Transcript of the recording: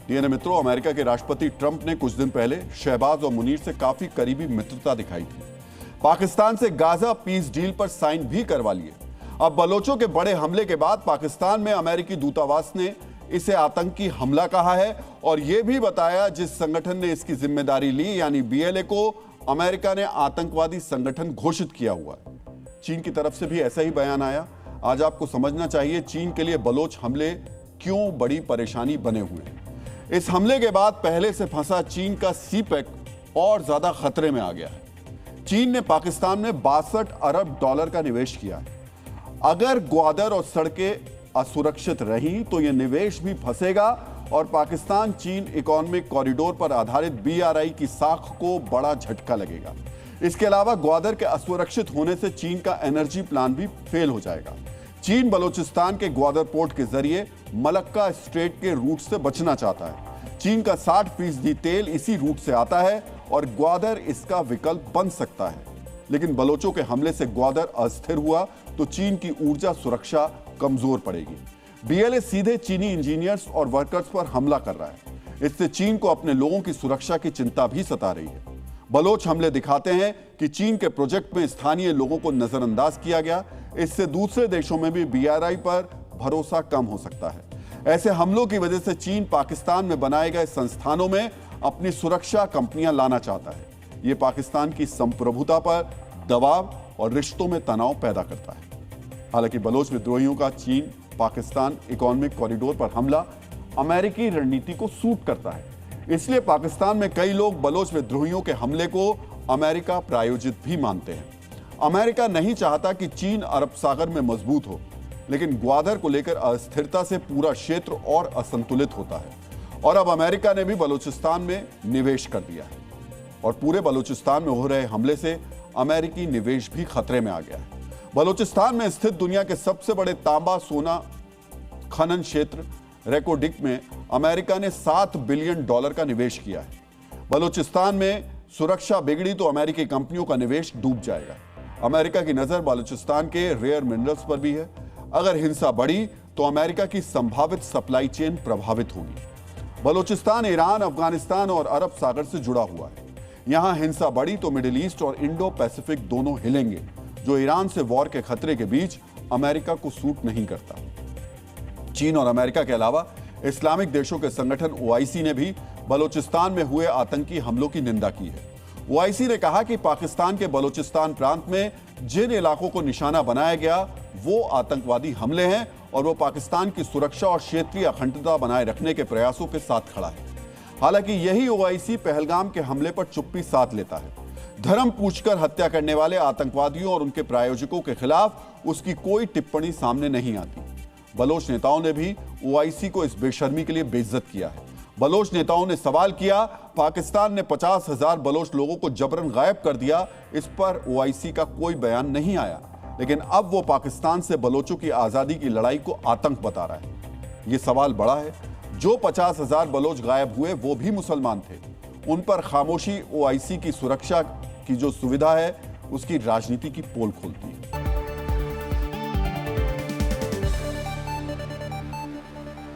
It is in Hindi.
डीएनए मित्रों, अमेरिका के राष्ट्रपति ट्रंप ने कुछ दिन पहले शहबाज और मुनीर से काफी करीबी मित्रता दिखाई थी। पाकिस्तान से गाजा पीस डील पर साइन भी करवा लिए। अब बलोचों के बड़े हमले के बाद पाकिस्तान में अमेरिकी दूतावास ने इसे आतंकी हमला कहा है और यह भी बताया जिस संगठन ने इसकी जिम्मेदारी ली यानी बीएलए को अमेरिका ने आतंकवादी संगठन घोषित किया हुआ है। चीन की तरफ से भी ऐसा ही बयान आया। आज आपको समझना चाहिए चीन के लिए बलोच हमले क्यों बड़ी परेशानी बने हुए हैं। इस हमले के बाद पहले से फंसा चीन का सीपेक और ज्यादा खतरे में आ गया है। चीन ने पाकिस्तान में 62 अरब डॉलर का निवेश किया है। अगर ग्वादर और सड़कें असुरक्षित रहीं तो यह निवेश भी फंसेगा और पाकिस्तान चीन इकोनॉमिक कॉरिडोर पर आधारित बीआरआई की साख को बड़ा झटका लगेगा। इसके अलावा ग्वादर के असुरक्षित होने से चीन का एनर्जी प्लान भी फेल हो जाएगा। चीन बलूचिस्तान के ग्वादर पोर्ट के जरिए मलक्का स्ट्रेट के रूट से बचना चाहता है। चीन का 60% तेल इसी रूट से आता है और ग्वादर इसका विकल्प बन सकता है। लेकिन बलोचों के हमले से ग्वादर अस्थिर हुआ तो चीन की ऊर्जा सुरक्षा कमजोर पड़ेगी। बीएलए सीधे चीनी इंजीनियर्स और वर्कर्स पर हमला कर रहा है। इससे चीन को अपने लोगों की सुरक्षा की चिंता भी सता रही है। बलोच हमले दिखाते हैं कि चीन के प्रोजेक्ट में स्थानीय लोगों को नजरअंदाज किया गया। इससे दूसरे देशों में भी बीआरआई पर भरोसा कम हो सकता है। ऐसे हमलों की वजह से चीन पाकिस्तान में बनाए गए संस्थानों में अपनी सुरक्षा कंपनियां लाना चाहता है। यह पाकिस्तान की संप्रभुता पर दबाव और रिश्तों में तनाव पैदा करता है। हालांकि बलोच विद्रोहियों का चीन पाकिस्तान इकोनॉमिक कॉरिडोर पर हमला अमेरिकी रणनीति को सूट करता है। इसलिए पाकिस्तान में कई लोग बलोच विद्रोहियों के हमले को अमेरिका प्रायोजित भी मानते हैं। अमेरिका नहीं चाहता कि चीन अरब सागर में मजबूत हो, लेकिन ग्वादर को लेकर अस्थिरता से पूरा क्षेत्र और असंतुलित होता है। और अब अमेरिका ने भी बलूचिस्तान में निवेश कर दिया है और पूरे बलूचिस्तान में हो रहे हमले से अमेरिकी निवेश भी खतरे में आ गया है। बलूचिस्तान में स्थित दुनिया के सबसे बड़े तांबा सोना खनन क्षेत्र रेकोडिक में अमेरिका ने $7 बिलियन का निवेश किया है। बलूचिस्तान में सुरक्षा बिगड़ी तो अमेरिकी कंपनियों का निवेश डूब जाएगा। अमेरिका की नजर बलूचिस्तान के रेयर मिनरल्स पर भी है। अगर हिंसा बढ़ी तो अमेरिका की संभावित सप्लाई चेन प्रभावित होगी। बलूचिस्तान ईरान, अफगानिस्तान और अरब सागर से जुड़ा हुआ है। यहां हिंसा बढ़ी तो मिडिल ईस्ट और इंडो पैसिफिक दोनों हिलेंगे, जो ईरान से वॉर के खतरे के बीच अमेरिका को सूट नहीं करता। चीन और अमेरिका के अलावा इस्लामिक देशों के संगठन ओआईसी ने भी बलूचिस्तान में हुए आतंकी हमलों की निंदा की है। ओआईसी ने कहा कि पाकिस्तान के बलूचिस्तान प्रांत में जिन इलाकों को निशाना बनाया गया वो आतंकवादी हमले हैं और वो पाकिस्तान की सुरक्षा और क्षेत्रीय अखंडता बनाए रखने के प्रयासों के साथ खड़ा है। हालांकि यही ओआईसी पहलगाम के हमले पर चुप्पी साध लेता है। धर्म पूछकर हत्या करने वाले आतंकवादियों और उनके प्रायोजकों के खिलाफ उसकी कोई टिप्पणी सामने नहीं आती। बलोच नेताओं ने भी ओआईसी को इस बेशर्मी के लिए बेइज्जत किया है। बलोच नेताओं ने सवाल किया, पाकिस्तान ने 50,000 बलोच लोगों को जबरन गायब कर दिया। इस पर ओआईसी का कोई बयान नहीं आया, लेकिन अब वो पाकिस्तान से बलोचों की आजादी की लड़ाई को आतंक बता रहा है। ये सवाल बड़ा है। जो 50,000 बलोच गायब हुए वो भी मुसलमान थे। उन पर खामोशी ओआईसी की सुरक्षा की जो सुविधा है उसकी राजनीति की पोल खोलती है।